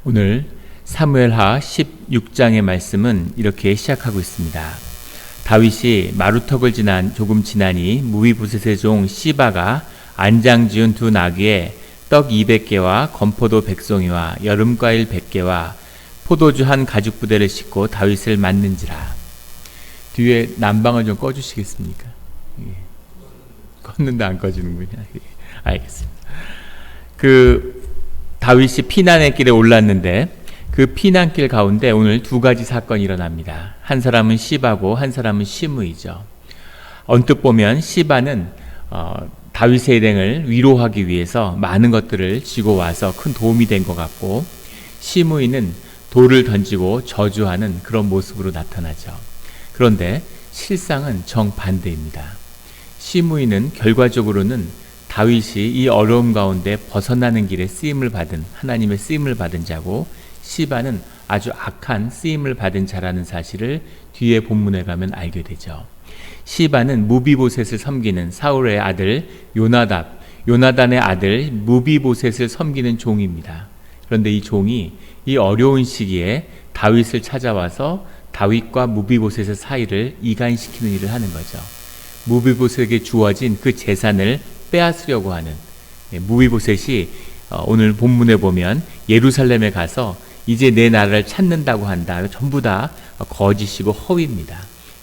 오늘 사무엘하 16장의 말씀은 이렇게 시작하고 있습니다. 다윗이 마루턱을 조금 지나니 무비보셋의 종 시바가 안장 지은 두 나귀에 떡 200개와 건포도 100송이와 여름과일 100개와 포도주 한 가죽 부대를 싣고 다윗을 맞는지라. 뒤에 난방을 좀 꺼주시겠습니까? 껐는데 안 꺼지는군요. 알겠습니다. 다윗이 피난의 길에 올랐는데 그 피난길 가운데 오늘 두 가지 사건이 일어납니다. 한 사람은 시바고 한 사람은 시므이죠. 언뜻 보면 시바는 다윗의 일행을 위로하기 위해서 많은 것들을 지고 와서 큰 도움이 된 것 같고, 시므이는 돌을 던지고 저주하는 그런 모습으로 나타나죠. 그런데 실상은 정반대입니다. 시므이는 결과적으로는 다윗이 이 어려움 가운데 벗어나는 길에 하나님의 쓰임을 받은 자고, 시바는 아주 악한 쓰임을 받은 자라는 사실을 뒤에 본문에 가면 알게 되죠. 시바는 무비보셋을 섬기는 사울의 아들 요나단의 아들 무비보셋을 섬기는 종입니다. 그런데 이 종이 이 어려운 시기에 다윗을 찾아와서 다윗과 무비보셋의 사이를 이간시키는 일을 하는 거죠. 무비보셋에게 주어진 그 재산을 빼앗으려고 하는, 무비보셋이 오늘 본문에 보면 예루살렘에 가서 이제 내 나라를 찾는다고 한다. 전부 다 거짓이고 허위입니다.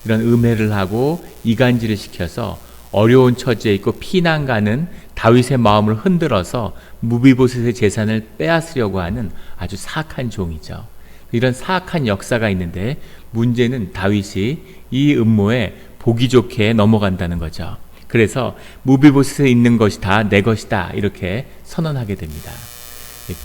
이런 음해를 하고 이간질을 시켜서 어려운 처지에 있고 피난 가는 다윗의 마음을 흔들어서 무비보셋의 재산을 빼앗으려고 하는 아주 사악한 종이죠. 이런 사악한 역사가 있는데 문제는 다윗이 이 음모에 보기 좋게 넘어간다는 거죠. 그래서 무비보셋에 있는 것이 다 내 것이다 이렇게 선언하게 됩니다.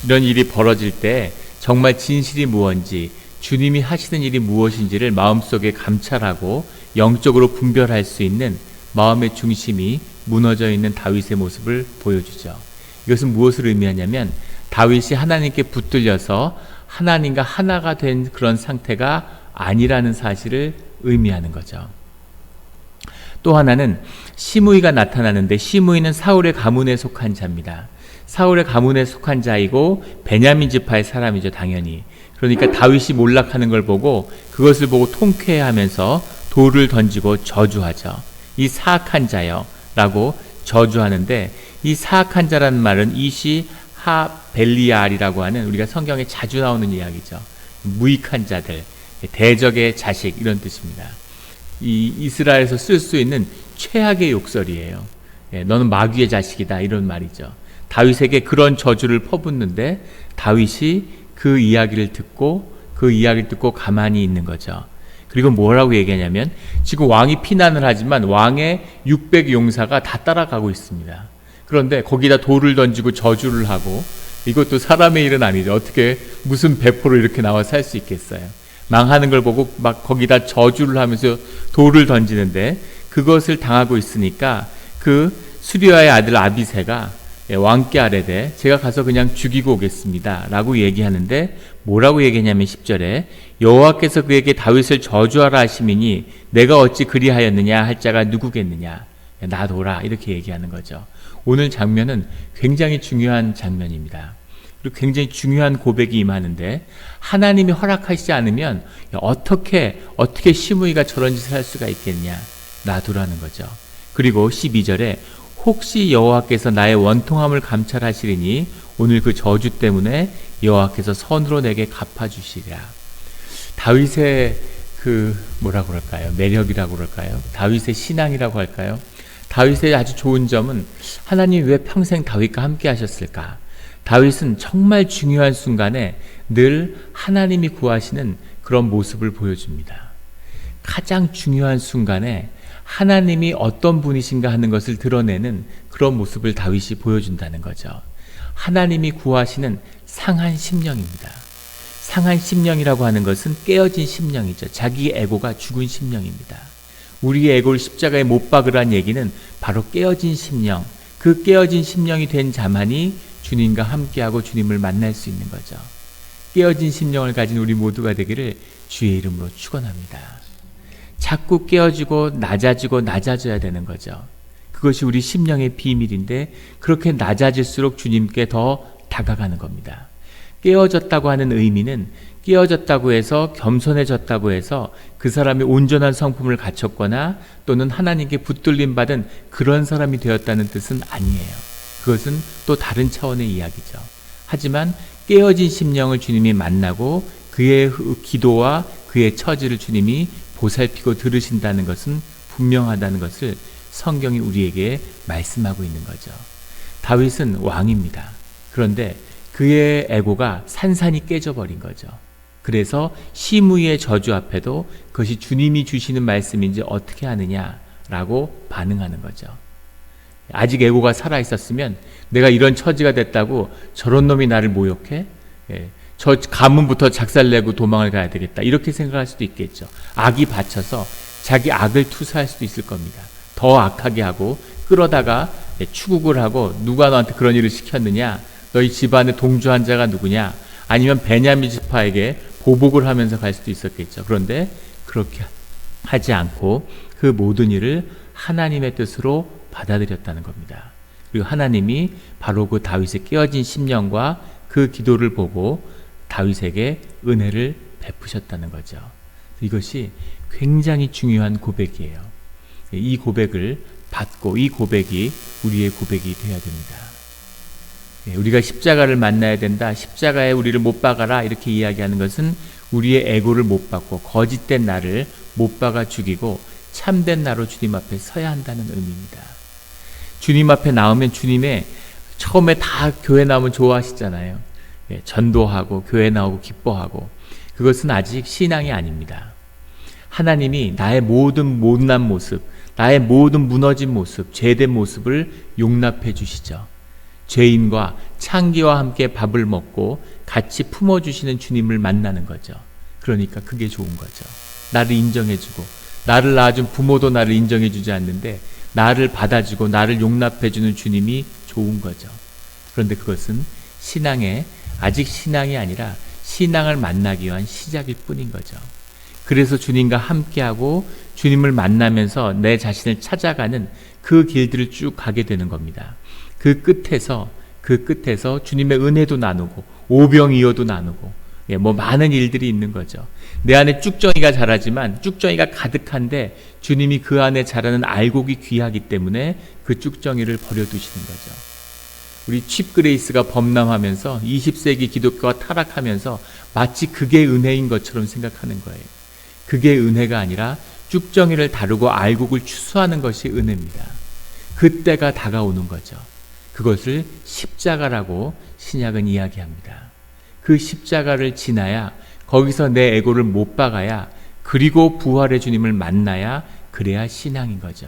이런 일이 벌어질 때 정말 진실이 무엇인지, 주님이 하시는 일이 무엇인지를 마음속에 감찰하고 영적으로 분별할 수 있는 마음의 중심이 무너져 있는 다윗의 모습을 보여주죠. 이것은 무엇을 의미하냐면 다윗이 하나님께 붙들려서 하나님과 하나가 된 그런 상태가 아니라는 사실을 의미하는 거죠. 또 하나는 시므이가 나타나는데, 시므이는 사울의 가문에 속한 자입니다. 사울의 가문에 속한 자이고 베냐민 지파의 사람이죠, 당연히. 그러니까 다윗이 몰락하는 걸 보고 그것을 보고 통쾌해하면서 돌을 던지고 저주하죠. 이 사악한 자여 라고 저주하는데, 이 사악한 자라는 말은 이시 하벨리알이라고 하는 우리가 성경에 자주 나오는 이야기죠. 무익한 자들, 대적의 자식 이런 뜻입니다. 이 이스라엘에서 쓸 수 있는 최악의 욕설이에요. 너는 마귀의 자식이다 이런 말이죠. 다윗에게 그런 저주를 퍼붓는데 다윗이 그 이야기를 듣고 가만히 있는 거죠. 그리고 뭐라고 얘기하냐면, 지금 왕이 피난을 하지만 왕의 600 용사가 다 따라가고 있습니다. 그런데 거기다 돌을 던지고 저주를 하고, 이것도 사람의 일은 아니죠. 어떻게 무슨 배포로 이렇게 나와서 살 수 있겠어요. 망하는 걸 보고 막 거기다 저주를 하면서 돌을 던지는데, 그것을 당하고 있으니까 그 수리아의 아들 아비새가 왕께 아뢰되 제가 가서 그냥 죽이고 오겠습니다 라고 얘기하는데, 뭐라고 얘기하냐면 10절에 여호와께서 그에게 다윗을 저주하라 하시미니 내가 어찌 그리하였느냐 할 자가 누구겠느냐, 나도라 이렇게 얘기하는 거죠. 오늘 장면은 굉장히 중요한 장면입니다. 그리고 굉장히 중요한 고백이 임하는데, 하나님이 허락하시지 않으면 어떻게 시므이가 저런 짓을 할 수가 있겠냐, 놔두라는 거죠. 그리고 12절에 혹시 여호와께서 나의 원통함을 감찰하시리니 오늘 그 저주 때문에 여호와께서 선으로 내게 갚아주시리라. 다윗의 뭐라고 그럴까요? 매력이라고 그럴까요? 다윗의 신앙이라고 할까요? 다윗의 아주 좋은 점은, 하나님이 왜 평생 다윗과 함께 하셨을까? 다윗은 정말 중요한 순간에 늘 하나님이 구하시는 그런 모습을 보여줍니다. 가장 중요한 순간에 하나님이 어떤 분이신가 하는 것을 드러내는 그런 모습을 다윗이 보여준다는 거죠. 하나님이 구하시는 상한 심령입니다. 상한 심령이라고 하는 것은 깨어진 심령이죠. 자기 에고가 죽은 심령입니다. 우리의 에고를 십자가에 못 박으란 얘기는 바로 깨어진 심령, 그 깨어진 심령이 된 자만이 주님과 함께하고 주님을 만날 수 있는 거죠. 깨어진 심령을 가진 우리 모두가 되기를 주의 이름으로 축원합니다. 자꾸 깨어지고 낮아져야 되는 거죠. 그것이 우리 심령의 비밀인데, 그렇게 낮아질수록 주님께 더 다가가는 겁니다. 깨어졌다고 하는 의미는 깨어졌다고 해서 겸손해졌다고 해서 그 사람이 온전한 성품을 갖췄거나 또는 하나님께 붙들림 받은 그런 사람이 되었다는 뜻은 아니에요. 그것은 또 다른 차원의 이야기죠. 하지만 깨어진 심령을 주님이 만나고 그의 기도와 그의 처지를 주님이 보살피고 들으신다는 것은 분명하다는 것을 성경이 우리에게 말씀하고 있는 거죠. 다윗은 왕입니다. 그런데 그의 에고가 산산이 깨져버린 거죠. 그래서 시므이의 저주 앞에도 그것이 주님이 주시는 말씀인지 어떻게 하느냐라고 반응하는 거죠. 아직 에고가 살아있었으면 내가 이런 처지가 됐다고 저런 놈이 나를 모욕해? 저 가문부터 작살내고 도망을 가야 되겠다. 이렇게 생각할 수도 있겠죠. 악이 받쳐서 자기 악을 투사할 수도 있을 겁니다. 더 악하게 하고 끌어다가 추국을 하고 누가 너한테 그런 일을 시켰느냐? 너희 집안의 동조한 자가 누구냐? 아니면 베냐민 지파에게 보복을 하면서 갈 수도 있었겠죠. 그런데 그렇게 하지 않고 그 모든 일을 하나님의 뜻으로 받아들였다는 겁니다. 그리고 하나님이 바로 그 다윗의 깨어진 심령과 그 기도를 보고 다윗에게 은혜를 베푸셨다는 거죠. 이것이 굉장히 중요한 고백이에요. 이 고백을 받고 이 고백이 우리의 고백이 되어야 됩니다. 우리가 십자가를 만나야 된다. 십자가에 우리를 못 박아라. 이렇게 이야기하는 것은 우리의 에고를 못 박고 거짓된 나를 못 박아 죽이고 참된 나로 주님 앞에 서야 한다는 의미입니다. 주님 앞에 나오면 주님의 처음에 다 교회 나오면 좋아하시잖아요. 전도하고 교회 나오고 기뻐하고 그것은 아직 신앙이 아닙니다. 하나님이 나의 모든 못난 모습, 나의 모든 무너진 모습, 죄된 모습을 용납해 주시죠. 죄인과 창기와 함께 밥을 먹고 같이 품어주시는 주님을 만나는 거죠. 그러니까 그게 좋은 거죠. 나를 인정해주고 나를 낳아준 부모도 나를 인정해주지 않는데 나를 받아주고 나를 용납해주는 주님이 좋은 거죠. 그런데 그것은 아직 신앙이 아니라 신앙을 만나기 위한 시작일 뿐인 거죠. 그래서 주님과 함께하고 주님을 만나면서 내 자신을 찾아가는 그 길들을 쭉 가게 되는 겁니다. 그 끝에서 주님의 은혜도 나누고 오병이어도 나누고 많은 일들이 있는 거죠. 내 안에 쭉정이가 자라지만 쭉정이가 가득한데 주님이 그 안에 자라는 알곡이 귀하기 때문에 그 쭉정이를 버려두시는 거죠. 우리 칩그레이스가 범람하면서 20세기 기독교가 타락하면서 마치 그게 은혜인 것처럼 생각하는 거예요. 그게 은혜가 아니라 쭉정이를 다루고 알곡을 추수하는 것이 은혜입니다. 그때가 다가오는 거죠. 그것을 십자가라고 신약은 이야기합니다. 그 십자가를 지나야 거기서 내 에고를 못 박아야 그리고 부활의 주님을 만나야 그래야 신앙인 거죠.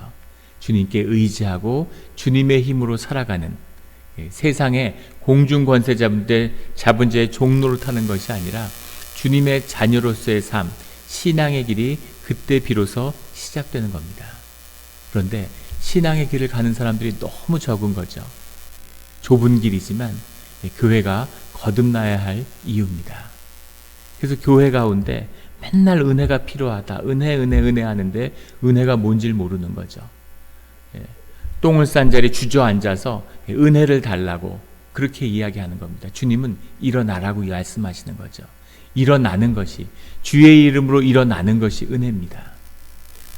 주님께 의지하고 주님의 힘으로 살아가는 세상의 공중권세 잡은 자의 종로를 타는 것이 아니라 주님의 자녀로서의 삶, 신앙의 길이 그때 비로소 시작되는 겁니다. 그런데 신앙의 길을 가는 사람들이 너무 적은 거죠. 좁은 길이지만 교회가 거듭나야 할 이유입니다. 그래서 교회 가운데 맨날 은혜가 필요하다. 은혜 하는데 은혜가 뭔지를 모르는 거죠. 똥을 싼 자리에 주저앉아서 은혜를 달라고 그렇게 이야기하는 겁니다. 주님은 일어나라고 말씀하시는 거죠. 일어나는 것이, 주의 이름으로 일어나는 것이 은혜입니다.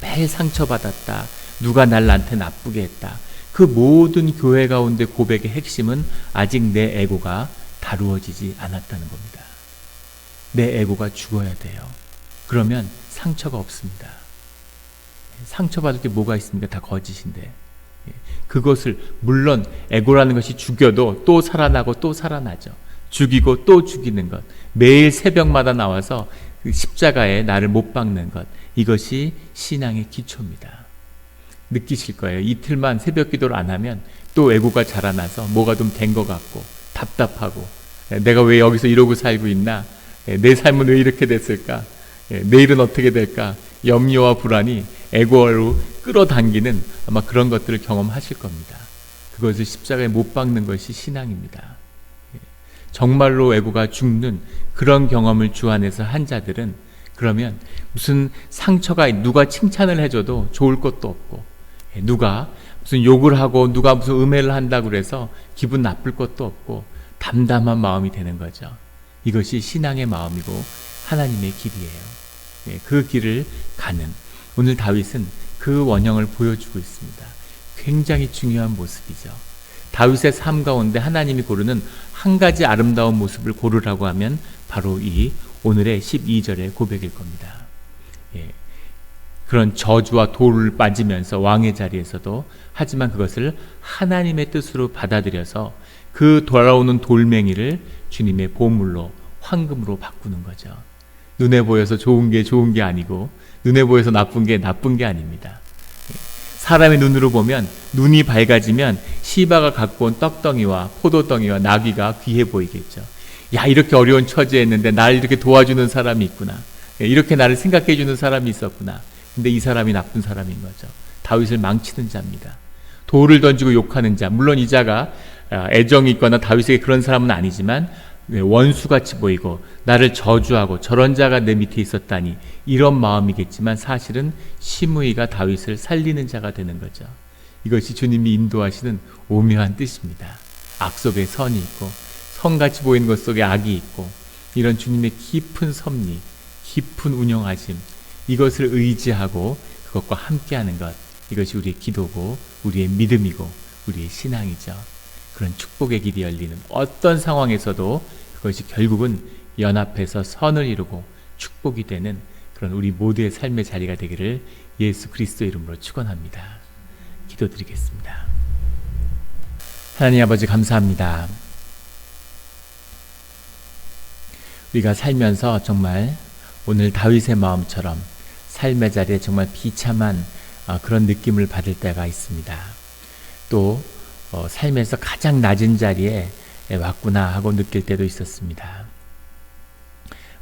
매일 상처받았다. 누가 나한테 나쁘게 했다. 그 모든 교회 가운데 고백의 핵심은 아직 내 에고가 다루어지지 않았다는 겁니다. 내 에고가 죽어야 돼요. 그러면 상처가 없습니다. 상처받을 게 뭐가 있습니까? 다 거짓인데. 그것을 물론 에고라는 것이 죽여도 또 살아나고 또 살아나죠. 죽이고 또 죽이는 것. 매일 새벽마다 나와서 십자가에 나를 못 박는 것. 이것이 신앙의 기초입니다. 느끼실 거예요. 이틀만 새벽 기도를 안 하면 또 에고가 자라나서 뭐가 좀 된 것 같고 답답하고 내가 왜 여기서 이러고 살고 있나? 내 삶은 왜 이렇게 됐을까? 내일은 어떻게 될까? 염려와 불안이 에고로 끌어당기는 아마 그런 것들을 경험하실 겁니다. 그것을 십자가에 못 박는 것이 신앙입니다. 정말로 에고가 죽는 그런 경험을 주 안에서 한 자들은 그러면 무슨 상처가 누가 칭찬을 해줘도 좋을 것도 없고 누가 무슨 욕을 하고 누가 무슨 음해를 한다고 그래서 기분 나쁠 것도 없고 담담한 마음이 되는 거죠. 이것이 신앙의 마음이고 하나님의 길이에요. 그 길을 가는 오늘 다윗은 그 원형을 보여주고 있습니다. 굉장히 중요한 모습이죠. 다윗의 삶 가운데 하나님이 고르는 한 가지 아름다운 모습을 고르라고 하면 바로 이 오늘의 12절의 고백일 겁니다. 그런 저주와 돌을 빠지면서 왕의 자리에서도 하지만 그것을 하나님의 뜻으로 받아들여서 그 돌아오는 돌멩이를 주님의 보물로 황금으로 바꾸는 거죠. 눈에 보여서 좋은 게 아니고 눈에 보여서 나쁜 게 아닙니다. 사람의 눈으로 보면 눈이 밝아지면 시바가 갖고 온 떡덩이와 포도덩이와 나귀가 귀해 보이겠죠. 야, 이렇게 어려운 처지에 있는데 나를 이렇게 도와주는 사람이 있구나. 이렇게 나를 생각해 주는 사람이 있었구나. 근데 이 사람이 나쁜 사람인 거죠. 다윗을 망치는 자입니다. 돌을 던지고 욕하는 자. 물론 이 자가 애정이 있거나 다윗에게 그런 사람은 아니지만 원수같이 보이고 나를 저주하고 저런 자가 내 밑에 있었다니 이런 마음이겠지만 사실은 시므이가 다윗을 살리는 자가 되는 거죠. 이것이 주님이 인도하시는 오묘한 뜻입니다. 악 속에 선이 있고 선같이 보이는 것 속에 악이 있고 이런 주님의 깊은 섭리, 깊은 운영하심, 이것을 의지하고 그것과 함께하는 것, 이것이 우리의 기도고 우리의 믿음이고 우리의 신앙이죠. 그런 축복의 길이 열리는 어떤 상황에서도 그것이 결국은 연합해서 선을 이루고 축복이 되는 그런 우리 모두의 삶의 자리가 되기를 예수 그리스도 이름으로 축원합니다. 기도드리겠습니다. 하나님 아버지 감사합니다. 우리가 살면서 정말 오늘 다윗의 마음처럼 삶의 자리에 정말 비참한 그런 느낌을 받을 때가 있습니다. 또 삶에서 가장 낮은 자리에 왔구나 하고 느낄 때도 있었습니다.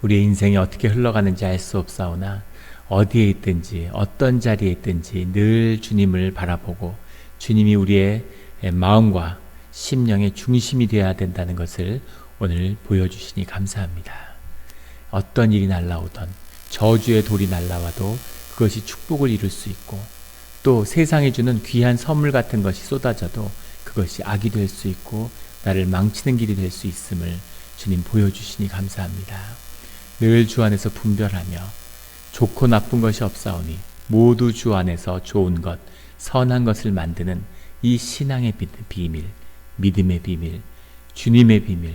우리의 인생이 어떻게 흘러가는지 알 수 없사오나 어디에 있든지 어떤 자리에 있든지 늘 주님을 바라보고 주님이 우리의 마음과 심령의 중심이 되어야 된다는 것을 오늘 보여주시니 감사합니다. 어떤 일이 날라오던 저주의 돌이 날라와도 그것이 축복을 이룰 수 있고 또 세상이 주는 귀한 선물 같은 것이 쏟아져도 그것이 악이 될 수 있고 나를 망치는 길이 될 수 있음을 주님 보여주시니 감사합니다. 늘 주 안에서 분별하며 좋고 나쁜 것이 없사오니 모두 주 안에서 좋은 것, 선한 것을 만드는 이 신앙의 비밀, 믿음의 비밀, 주님의 비밀,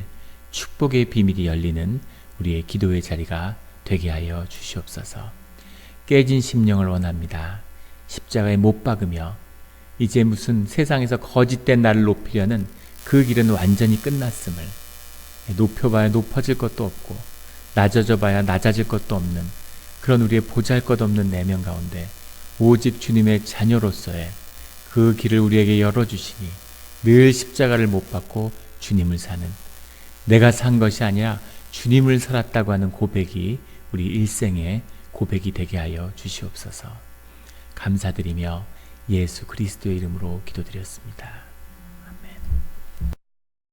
축복의 비밀이 열리는 우리의 기도의 자리가 되게 하여 주시옵소서. 깨진 심령을 원합니다. 십자가에 못 박으며 이제 무슨 세상에서 거짓된 나를 높이려는 그 길은 완전히 끝났음을, 높여봐야 높아질 것도 없고 낮아져봐야 낮아질 것도 없는 그런 우리의 보잘것없는 내면 가운데 오직 주님의 자녀로서의 그 길을 우리에게 열어주시니 늘 십자가를 못 박고 주님을 사는, 내가 산 것이 아니라 주님을 살았다고 하는 고백이 우리 일생의 고백이 되게 하여 주시옵소서. 감사드리며 예수 그리스도의 이름으로 기도드렸습니다.